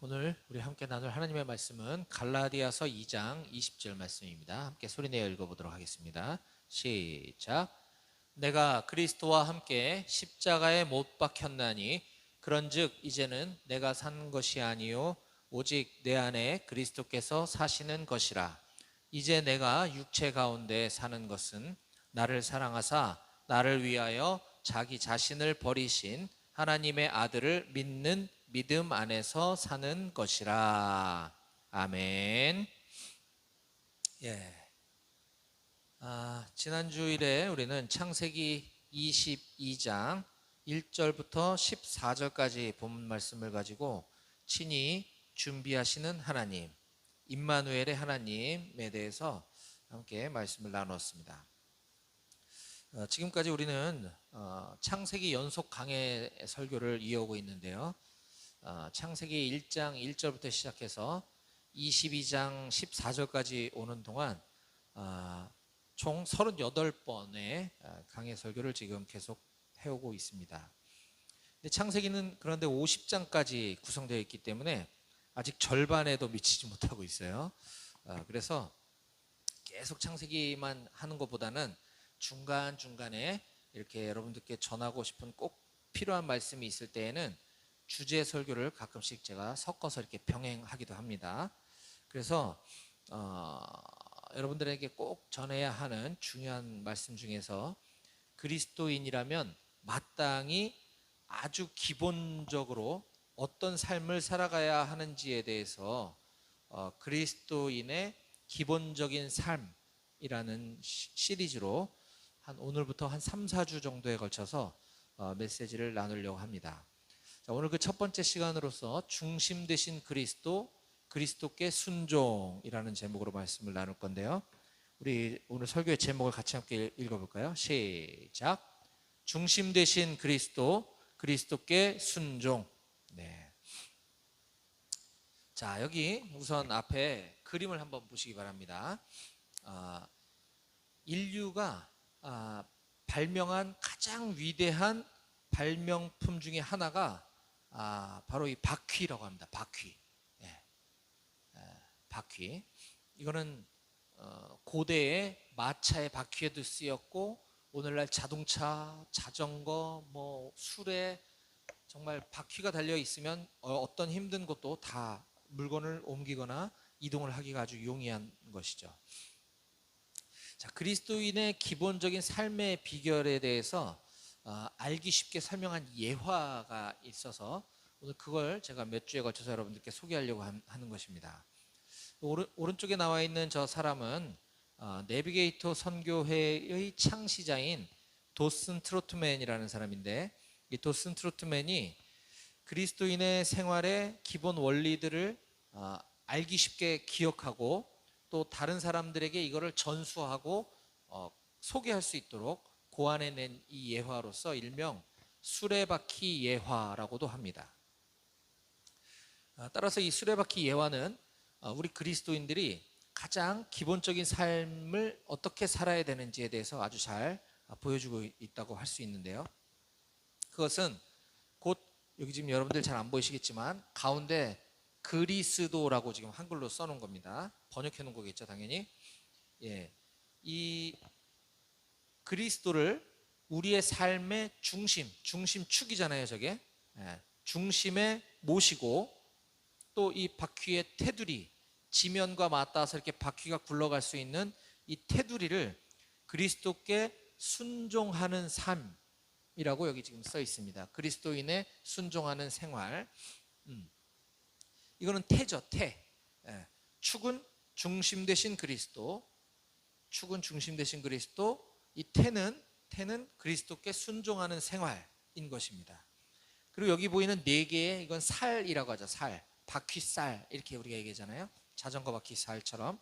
오늘 우리 함께 나눌 하나님의 말씀은 갈라디아서 2장 20절 말씀입니다. 함께 소리내어 읽어보도록 하겠습니다. 시작. 내가 그리스도와 함께 십자가에 못 박혔나니 그런즉 이제는 내가 사는 것이 아니요 오직 내 안에 그리스도께서 사시는 것이라. 이제 내가 육체 가운데 사는 것은 나를 사랑하사 나를 위하여 자기 자신을 버리신 하나님의 아들을 믿는 믿음 안에서 사는 것이라. 아멘. 지난 주일에 우리는 창세기 22장 1절부터 14절까지 본문 말씀을 가지고 친히 준비하시는 하나님, 임마누엘의 하나님에 대해서 함께 말씀을 나누었습니다. 지금까지 우리는 창세기 연속 강해 설교를 이어오고 있는데요. 창세기 1장 1절부터 시작해서 22장 14절까지 오는 동안 총 38번의 강해 설교를 지금 계속 해오고 있습니다. 근데 창세기는 그런데 50장까지 구성되어 있기 때문에 아직 절반에도 미치지 못하고 있어요. 그래서 계속 창세기만 하는 것보다는 중간중간에 이렇게 여러분들께 전하고 싶은 꼭 필요한 말씀이 있을 때에는 주제 설교를 가끔씩 제가 섞어서 이렇게 병행하기도 합니다. 그래서 여러분들에게 꼭 전해야 하는 중요한 말씀 중에서 그리스도인이라면 마땅히 아주 기본적으로 어떤 삶을 살아가야 하는지에 대해서 그리스도인의 기본적인 삶이라는 시리즈로 오늘부터 한 3, 4주 정도에 걸쳐서 메시지를 나누려고 합니다. 자, 오늘 그 첫 번째 시간으로서 중심 되신 그리스도, 그리스도께 순종이라는 제목으로 말씀을 나눌 건데요. 우리 오늘 설교의 제목을 같이 함께 읽어볼까요? 시작. 중심 되신 그리스도, 그리스도께 순종. 네. 자, 여기 우선 앞에 그림을 한번 보시기 바랍니다. 인류가 발명한 가장 위대한 발명품 중에 하나가 바로 이 바퀴라고 합니다. 바퀴. 바퀴. 이거는 고대의 마차의 바퀴에도 쓰였고 오늘날 자동차, 자전거, 수레 정말 바퀴가 달려 있으면 어떤 힘든 것도 다 물건을 옮기거나 이동을 하기가 아주 용이한 것이죠. 자, 그리스도인의 기본적인 삶의 비결에 대해서 알기 쉽게 설명한 예화가 있어서 오늘 그걸 제가 몇 주에 걸쳐서 여러분들께 소개하려고 하는 것입니다. 오른쪽에 나와 있는 저 사람은 내비게이터 선교회의 창시자인 도슨 트로트맨이라는 사람인데, 이 도슨 트로트맨이 그리스도인의 생활의 기본 원리들을 알기 쉽게 기억하고 또 다른 사람들에게 이거를 전수하고 소개할 수 있도록 고안해낸 이 예화로서 일명 수레바퀴 예화라고도 합니다. 따라서 이 수레바퀴 예화는 우리 그리스도인들이 가장 기본적인 삶을 어떻게 살아야 되는지에 대해서 아주 잘 보여주고 있다고 할 수 있는데요. 그것은 곧 여기 지금 여러분들 잘 안 보이시겠지만 가운데 그리스도라고 지금 한글로 써놓은 겁니다. 번역해 놓은 거겠죠, 당연히. 이 그리스도를 우리의 삶의 중심축이잖아요, 저게. 중심에 모시고 또 이 바퀴의 테두리, 지면과 맞닿아서 이렇게 바퀴가 굴러갈 수 있는 이 테두리를 그리스도께 순종하는 삶이라고 여기 지금 써 있습니다. 그리스도인의 순종하는 생활. 이거는 태죠, 태. 축은 중심 되신 그리스도, 축은 중심 되신 그리스도, 이 태는 그리스도께 순종하는 생활인 것입니다. 그리고 여기 보이는 네 개의 이건 살이라고 하죠. 살, 바퀴살 이렇게 우리가 얘기하잖아요. 자전거 바퀴살처럼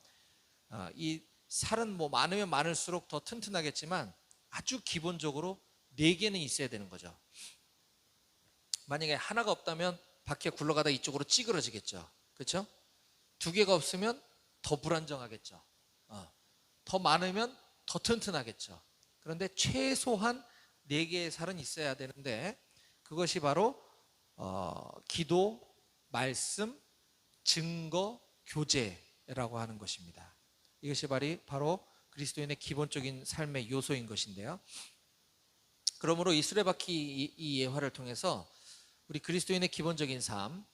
이 살은 많으면 많을수록 더 튼튼하겠지만 아주 기본적으로 네 개는 있어야 되는 거죠. 만약에 하나가 없다면 바퀴가 굴러가다 이쪽으로 찌그러지겠죠. 그렇죠? 두 개가 없으면 더 불안정하겠죠. 더 많으면 더 튼튼하겠죠. 그런데 최소한 네 개의 살은 있어야 되는데 그것이 바로 기도, 말씀, 증거, 교제라고 하는 것입니다. 이것이 바로 그리스도인의 기본적인 삶의 요소인 것인데요. 그러므로 이 수레바퀴 이 예화를 통해서 우리 그리스도인의 기본적인 삶,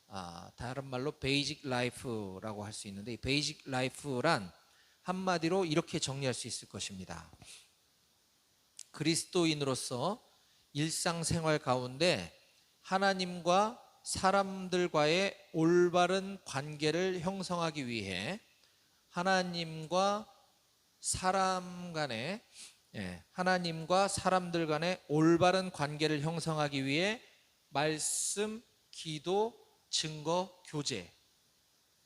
다른 말로 베이직 라이프라고 할 수 있는데, 이 베이직 라이프란 한마디로 이렇게 정리할 수 있을 것입니다. 그리스도인으로서 일상생활 가운데 하나님과 사람들과의 올바른 관계를 형성하기 위해 하나님과 사람들 간의 올바른 관계를 형성하기 위해 말씀, 기도, 증거, 교제,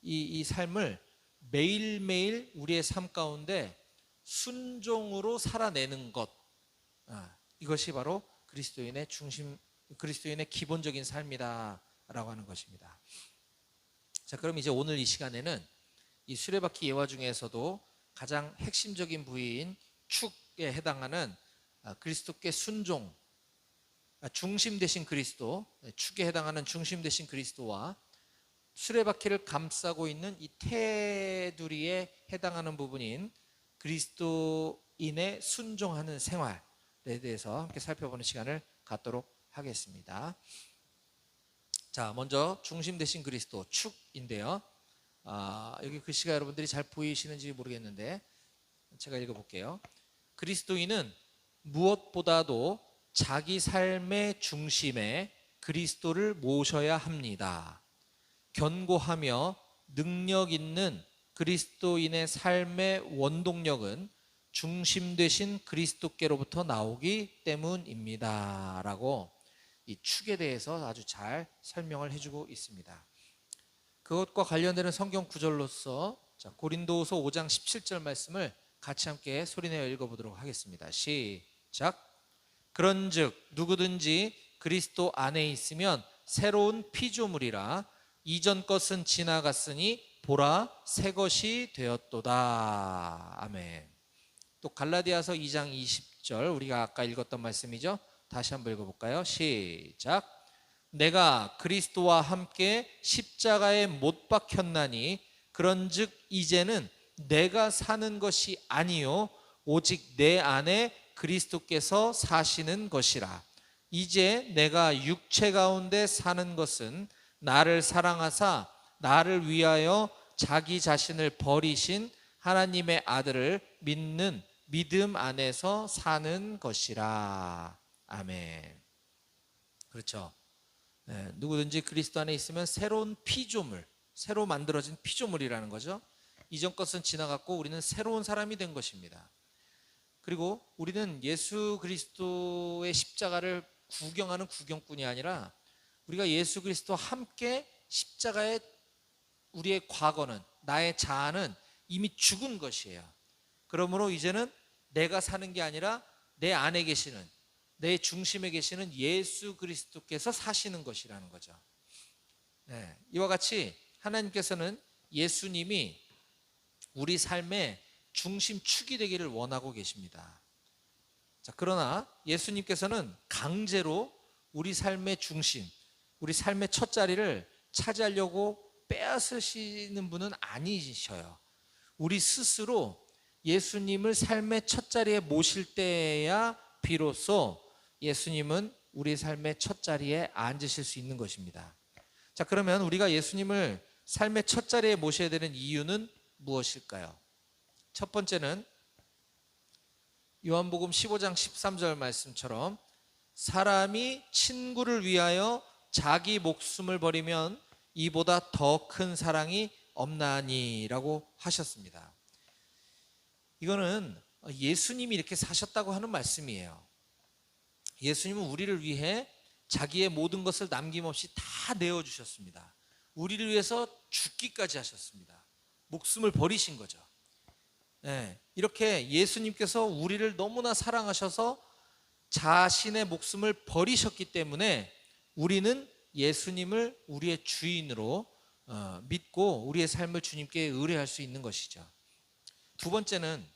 이 삶을 매일매일 우리의 삶 가운데 순종으로 살아내는 것, 이것이 바로 그리스도인의 기본적인 삶이다라고 하는 것입니다. 자, 그럼 이제 오늘 이 시간에는 이 수레바퀴 예화 중에서도 가장 핵심적인 부위인 축에 해당하는 그리스도께 순종, 중심 되신 그리스도, 축에 해당하는 중심 되신 그리스도와 수레바퀴를 감싸고 있는 이 테두리에 해당하는 부분인 그리스도인의 순종하는 생활에 대해서 함께 살펴보는 시간을 갖도록 하겠습니다. 자, 먼저 중심 되신 그리스도, 축인데요. 여기 글씨가 여러분들이 잘 보이시는지 모르겠는데 제가 읽어볼게요. 그리스도인은 무엇보다도 자기 삶의 중심에 그리스도를 모셔야 합니다. 견고하며 능력 있는 그리스도인의 삶의 원동력은 중심 되신 그리스도께로부터 나오기 때문입니다. 라고 이 축에 대해서 아주 잘 설명을 해주고 있습니다. 그것과 관련되는 성경 구절로서 고린도후서 5장 17절 말씀을 같이 함께 소리내어 읽어보도록 하겠습니다. 시작. 그런즉 누구든지 그리스도 안에 있으면 새로운 피조물이라 이전 것은 지나갔으니 보라 새 것이 되었도다. 아멘. 또 갈라디아서 2장 20절 우리가 아까 읽었던 말씀이죠. 다시 한번 읽어볼까요? 시작. 내가 그리스도와 함께 십자가에 못 박혔나니 그런즉 이제는 내가 사는 것이 아니요 오직 내 안에 그리스도께서 사시는 것이라. 이제 내가 육체 가운데 사는 것은 나를 사랑하사 나를 위하여 자기 자신을 버리신 하나님의 아들을 믿는 믿음 안에서 사는 것이라. 아멘. 그렇죠. 누구든지 그리스도 안에 있으면 새로운 피조물, 새로 만들어진 피조물이라는 거죠. 이전 것은 지나갔고 우리는 새로운 사람이 된 것입니다. 그리고 우리는 예수 그리스도의 십자가를 구경하는 구경꾼이 아니라 우리가 예수 그리스도와 함께 십자가에 우리의 과거는, 나의 자아는 이미 죽은 것이에요. 그러므로 이제는 내가 사는 게 아니라 내 안에 계시는, 내 중심에 계시는 예수 그리스도께서 사시는 것이라는 거죠. 이와 같이 하나님께서는 예수님이 우리 삶의 중심축이 되기를 원하고 계십니다. 자, 그러나 예수님께서는 강제로 우리 삶의 중심, 우리 삶의 첫 자리를 차지하려고 빼앗으시는 분은 아니셔요. 우리 스스로 예수님을 삶의 첫 자리에 모실 때야 비로소 예수님은 우리 삶의 첫 자리에 앉으실 수 있는 것입니다. 자, 그러면 우리가 예수님을 삶의 첫 자리에 모셔야 되는 이유는 무엇일까요? 첫 번째는 요한복음 15장 13절 말씀처럼 사람이 친구를 위하여 자기 목숨을 버리면 이보다 더 큰 사랑이 없나니라고 하셨습니다. 이거는 예수님이 이렇게 사셨다고 하는 말씀이에요. 예수님은 우리를 위해 자기의 모든 것을 남김없이 다 내어주셨습니다. 우리를 위해서 죽기까지 하셨습니다. 목숨을 버리신 거죠. 이렇게 예수님께서 우리를 너무나 사랑하셔서 자신의 목숨을 버리셨기 때문에 우리는 예수님을 우리의 주인으로 믿고 우리의 삶을 주님께 의뢰할 수 있는 것이죠. 두 번째는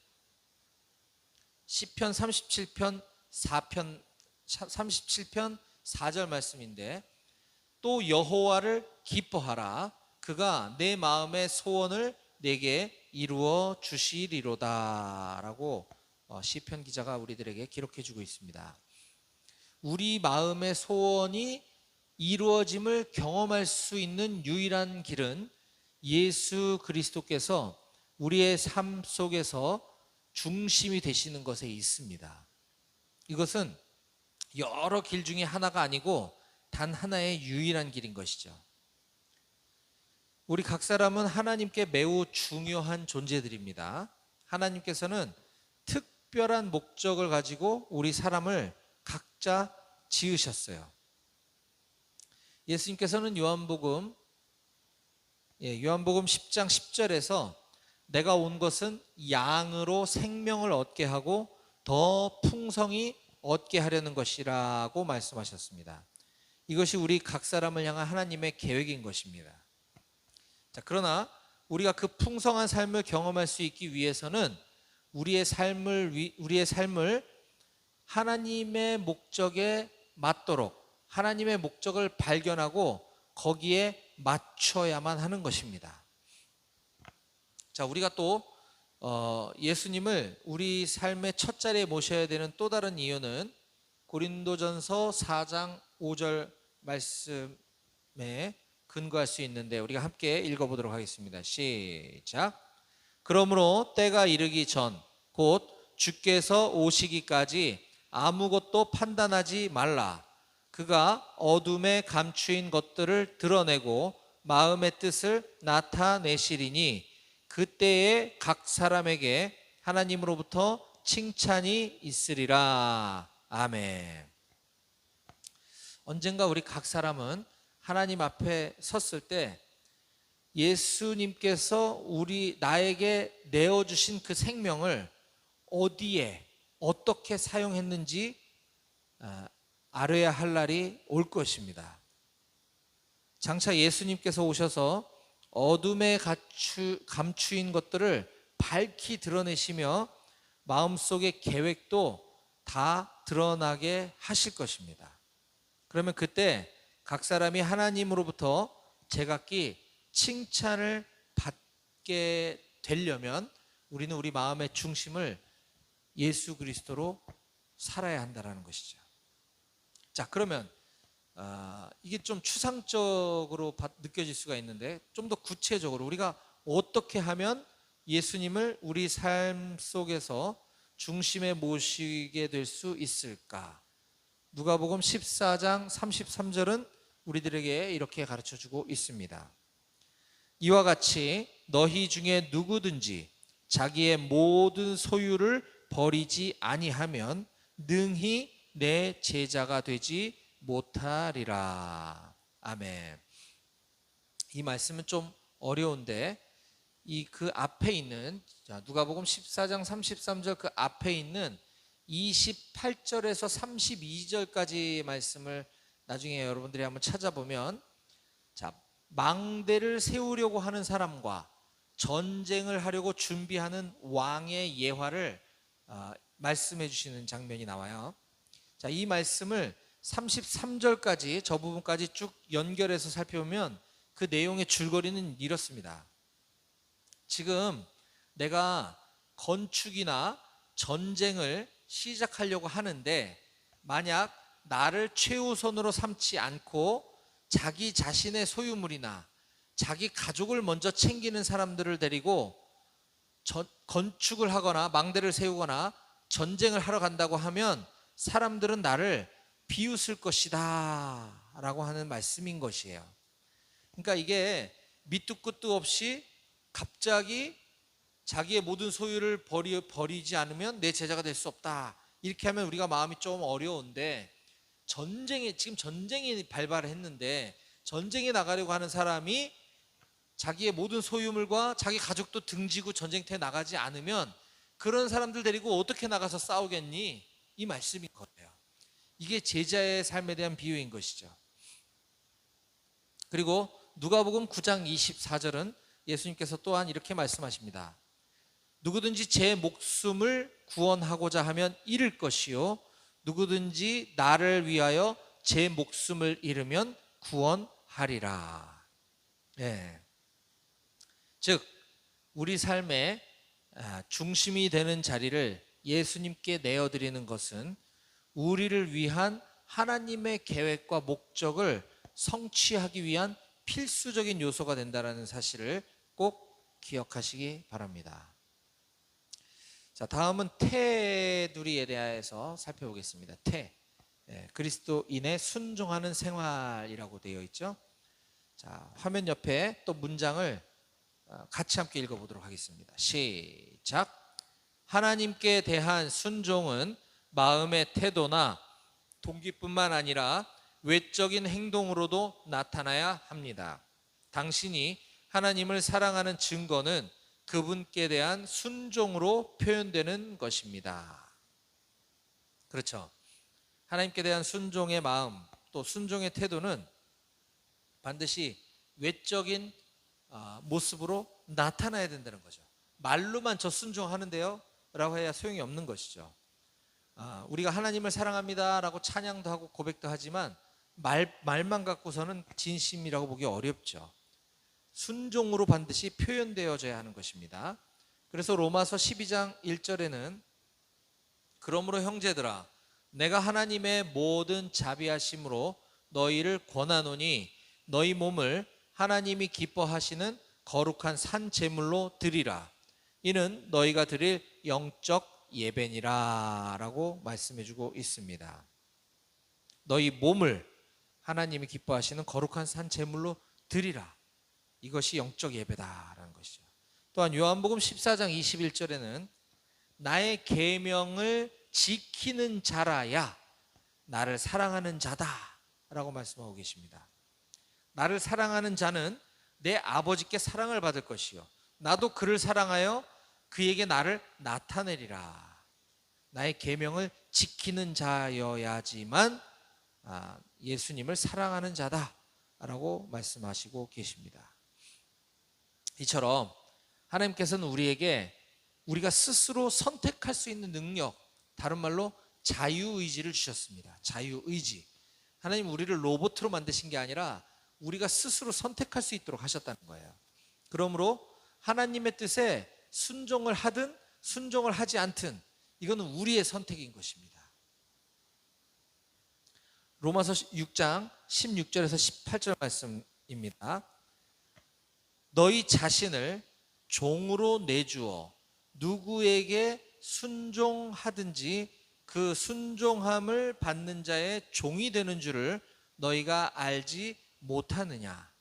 시편 37편 4절 말씀인데 또 여호와를 기뻐하라. 그가 내 마음의 소원을 내게 이루어 주시리로다 라고 시편 기자가 우리들에게 기록해 주고 있습니다. 우리 마음의 소원이 이루어짐을 경험할 수 있는 유일한 길은 예수 그리스도께서 우리의 삶 속에서 중심이 되시는 것에 있습니다. 이것은 여러 길 중에 하나가 아니고 단 하나의 유일한 길인 것이죠. 우리 각 사람은 하나님께 매우 중요한 존재들입니다. 하나님께서는 특별한 목적을 가지고 우리 사람을 각자 지으셨어요. 예수님께서는 요한복음 10장 10절에서 내가 온 것은 양으로 생명을 얻게 하고 더 풍성히 얻게 하려는 것이라고 말씀하셨습니다. 이것이 우리 각 사람을 향한 하나님의 계획인 것입니다. 자, 그러나 우리가 그 풍성한 삶을 경험할 수 있기 위해서는 우리의 삶을 하나님의 목적에 맞도록 하나님의 목적을 발견하고 거기에 맞춰야만 하는 것입니다. 자, 우리가 또 예수님을 우리 삶의 첫 자리에 모셔야 되는 또 다른 이유는 고린도전서 4장 5절 말씀에 근거할 수 있는데 우리가 함께 읽어보도록 하겠습니다. 시작. 그러므로 때가 이르기 전 곧 주께서 오시기까지 아무것도 판단하지 말라. 그가 어둠에 감추인 것들을 드러내고 마음의 뜻을 나타내시리니 그때에 각 사람에게 하나님으로부터 칭찬이 있으리라. 아멘. 언젠가 우리 각 사람은 하나님 앞에 섰을 때 예수님께서 나에게 내어주신 그 생명을 어디에 어떻게 사용했는지 알아야 할 날이 올 것입니다. 장차 예수님께서 오셔서 어둠에 감추인 것들을 밝히 드러내시며 마음속의 계획도 다 드러나게 하실 것입니다. 그러면 그때 각 사람이 하나님으로부터 제각기 칭찬을 받게 되려면 우리는 우리 마음의 중심을 예수 그리스도로 살아야 한다는 것이죠. 자, 그러면 이게 좀 추상적으로 느껴질 수가 있는데 좀 더 구체적으로 우리가 어떻게 하면 예수님을 우리 삶 속에서 중심에 모시게 될 수 있을까? 누가복음 14장 33절은 우리들에게 이렇게 가르쳐주고 있습니다. 이와 같이 너희 중에 누구든지 자기의 모든 소유를 버리지 아니하면 능히 내 제자가 되지 못하리라. 아멘. 이 말씀은 좀 어려운데 그 앞에 있는 누가복음 14장 33절 그 앞에 있는 28절에서 32절까지 말씀을 나중에 여러분들이 한번 찾아보면 망대를 세우려고 하는 사람과 전쟁을 하려고 준비하는 왕의 예화를 말씀해 주시는 장면이 나와요. 자, 이 말씀을 33절까지 저 부분까지 쭉 연결해서 살펴보면 그 내용의 줄거리는 이렇습니다. 지금 내가 건축이나 전쟁을 시작하려고 하는데 만약 나를 최우선으로 삼지 않고 자기 자신의 소유물이나 자기 가족을 먼저 챙기는 사람들을 데리고 건축을 하거나 망대를 세우거나 전쟁을 하러 간다고 하면 사람들은 나를 비웃을 것이다 라고 하는 말씀인 것이에요. 그러니까 이게 밑도 끝도 없이 갑자기 자기의 모든 소유를 버리지 않으면 내 제자가 될 수 없다, 이렇게 하면 우리가 마음이 좀 어려운데 지금 전쟁이 발발했는데 전쟁에 나가려고 하는 사람이 자기의 모든 소유물과 자기 가족도 등지고 전쟁터에 나가지 않으면 그런 사람들 데리고 어떻게 나가서 싸우겠니? 이 말씀인 거예요. 이게 제자의 삶에 대한 비유인 것이죠. 그리고 누가복음 9장 24절은 예수님께서 또한 이렇게 말씀하십니다. 누구든지 제 목숨을 구원하고자 하면 잃을 것이요 누구든지 나를 위하여 제 목숨을 잃으면 구원하리라. 예. 즉 우리 삶의 중심이 되는 자리를 예수님께 내어드리는 것은 우리를 위한 하나님의 계획과 목적을 성취하기 위한 필수적인 요소가 된다는 사실을 꼭 기억하시기 바랍니다. 자, 다음은 테두리에 대해서 살펴보겠습니다. 그리스도인의 순종하는 생활이라고 되어 있죠. 자, 화면 옆에 또 문장을 같이 함께 읽어보도록 하겠습니다. 시작. 하나님께 대한 순종은 마음의 태도나 동기뿐만 아니라 외적인 행동으로도 나타나야 합니다. 당신이 하나님을 사랑하는 증거는 그분께 대한 순종으로 표현되는 것입니다. 그렇죠. 하나님께 대한 순종의 마음, 또 순종의 태도는 반드시 외적인 모습으로 나타나야 된다는 거죠. 말로만 저 순종하는데요 라고 해야 소용이 없는 것이죠. 우리가 하나님을 사랑합니다 라고 찬양도 하고 고백도 하지만 말만 갖고서는 진심이라고 보기 어렵죠. 순종으로 반드시 표현되어져야 하는 것입니다. 그래서 로마서 12장 1절에는 그러므로 형제들아 내가 하나님의 모든 자비하심으로 너희를 권하노니 너희 몸을 하나님이 기뻐하시는 거룩한 산 제물로 드리라. 이는 너희가 드릴 영적 예배니라 라고 말씀해주고 있습니다. 너희 몸을 하나님이 기뻐하시는 거룩한 산 제물로 드리라. 이것이 영적 예배다라는 것이죠. 또한 요한복음 14장 21절에는 나의 계명을 지키는 자라야 나를 사랑하는 자다라고 말씀하고 계십니다. 나를 사랑하는 자는 내 아버지께 사랑을 받을 것이요 나도 그를 사랑하여 그에게 나를 나타내리라. 나의 계명을 지키는 자여야지만 예수님을 사랑하는 자다라고 말씀하시고 계십니다. 이처럼 하나님께서는 우리에게 우리가 스스로 선택할 수 있는 능력, 다른 말로 자유의지를 주셨습니다. 자유의지. 하나님 우리를 로봇으로 만드신 게 아니라 우리가 스스로 선택할 수 있도록 하셨다는 거예요. 그러므로 하나님의 뜻에 순종을 하든 순종을 하지 않든 이거는 우리의 선택인 것입니다. 로마서 6장 16절에서 18절 말씀입니다. 너희 자신을 종으로 내주어 누구에게 순종하든지 그 순종함을 받는 자의 종이 되는 줄을 너희가 알지 못하느냐.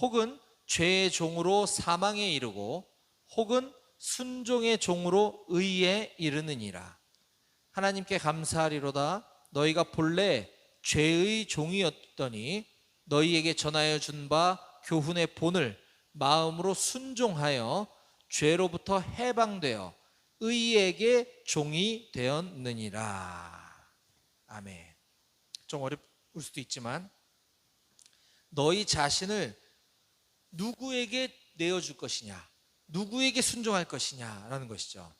혹은 죄의 종으로 사망에 이르고 혹은 순종의 종으로 의에 이르느니라. 하나님께 감사하리로다. 너희가 본래 죄의 종이었더니 너희에게 전하여 준 바 교훈의 본을 마음으로 순종하여 죄로부터 해방되어 의에게 종이 되었느니라. 아멘. 좀 어려울 수도 있지만 너희 자신을 누구에게 내어줄 것이냐, 누구에게 순종할 것이냐라는 것이죠.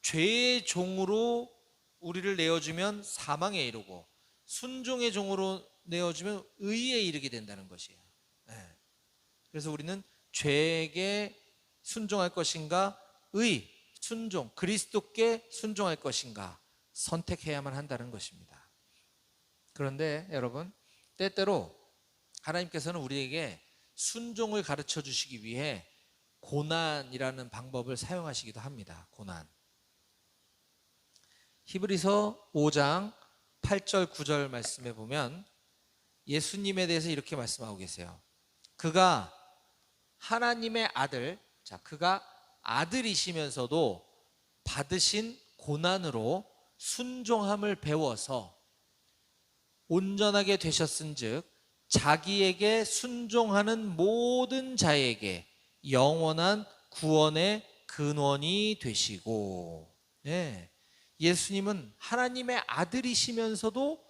죄의 종으로 우리를 내어주면 사망에 이르고 순종의 종으로 내어주면 의에 이르게 된다는 것이에요. 그래서 우리는 죄에게 순종할 것인가, 의, 순종, 그리스도께 순종할 것인가 선택해야만 한다는 것입니다. 그런데 여러분, 때때로 하나님께서는 우리에게 순종을 가르쳐 주시기 위해 고난이라는 방법을 사용하시기도 합니다. 고난. 히브리서 5장 8절 9절 말씀에 보면 예수님에 대해서 이렇게 말씀하고 계세요. 그가 하나님의 아들, 그가 아들이시면서도 받으신 고난으로 순종함을 배워서 온전하게 되셨은즉 자기에게 순종하는 모든 자에게 영원한 구원의 근원이 되시고, 예수님은 하나님의 아들이시면서도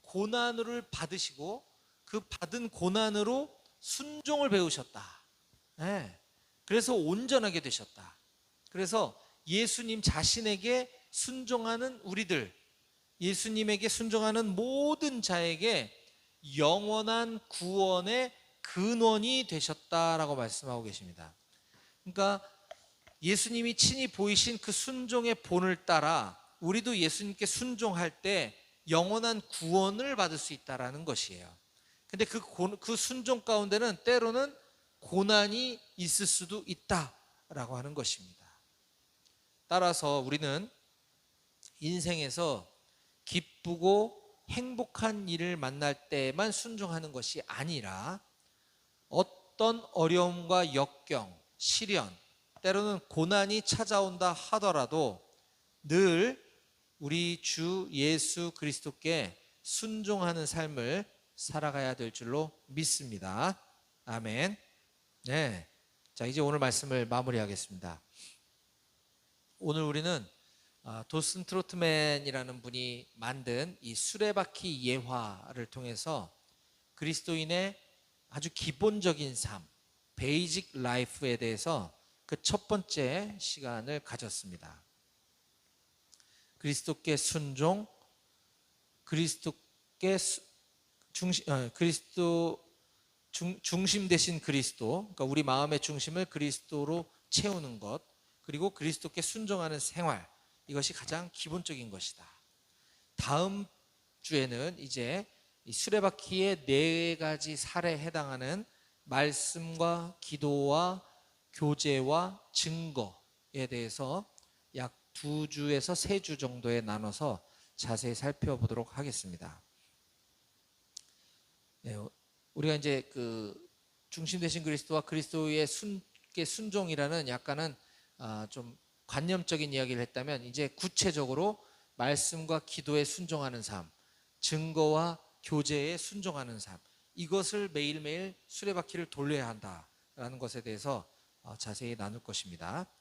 고난을 받으시고 그 받은 고난으로 순종을 배우셨다. 그래서 온전하게 되셨다. 그래서 예수님 자신에게 순종하는 우리들, 예수님에게 순종하는 모든 자에게 영원한 구원의 근원이 되셨다라고 말씀하고 계십니다. 그러니까 예수님이 친히 보이신 그 순종의 본을 따라 우리도 예수님께 순종할 때 영원한 구원을 받을 수 있다라는 것이에요. 근데 그 순종 가운데는 때로는 고난이 있을 수도 있다라고 하는 것입니다. 따라서 우리는 인생에서 기쁘고 행복한 일을 만날 때만 순종하는 것이 아니라 어떤 어려움과 역경, 시련, 때로는 고난이 찾아온다 하더라도 늘 우리 주 예수 그리스도께 순종하는 삶을 살아가야 될 줄로 믿습니다. 아멘. 네. 자, 이제 오늘 말씀을 마무리하겠습니다. 오늘 우리는 도슨 트로트맨이라는 분이 만든 이 수레바퀴 예화를 통해서 그리스도인의 아주 기본적인 삶, 베이직 라이프에 대해서 그 첫 번째 시간을 가졌습니다. 그리스도께 순종, 그리스도께 중심 되신 그리스도, 그러니까 우리 마음의 중심을 그리스도로 채우는 것, 그리고 그리스도께 순종하는 생활, 이것이 가장 기본적인 것이다. 다음 주에는 이제 이 수레바퀴의 4가지 살에 해당하는 말씀과 기도와 교제와 증거에 대해서 약 2주에서 3주 정도에 나눠서 자세히 살펴보도록 하겠습니다. 네, 우리가 이제 그 중심 되신 그리스도와 그리스도의 순종이라는 약간은 좀 관념적인 이야기를 했다면, 이제 구체적으로 말씀과 기도에 순종하는 삶, 증거와 교제에 순종하는 삶, 이것을 매일매일 수레바퀴를 돌려야 한다라는 것에 대해서 자세히 나눌 것입니다.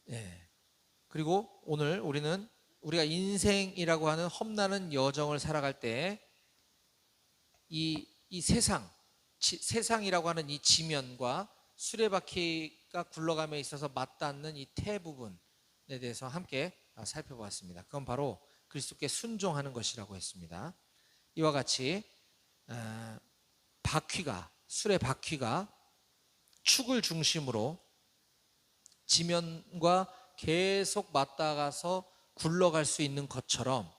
네. 그리고 오늘 우리가 인생이라고 하는 험난한 여정을 살아갈 때 이 세상이라고 하는 이 지면과 수레바퀴가 굴러감에 있어서 맞닿는 이 태 부분에 대해서 함께 살펴보았습니다. 그건 바로 그리스도께 순종하는 것이라고 했습니다. 이와 같이 수레바퀴가 축을 중심으로 지면과 계속 맞닿아서 굴러갈 수 있는 것처럼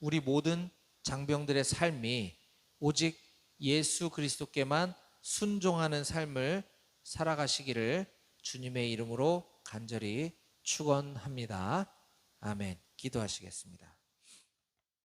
우리 모든 장병들의 삶이 오직 예수 그리스도께만 순종하는 삶을 살아가시기를 주님의 이름으로 간절히 축원합니다. 아멘. 기도하시겠습니다.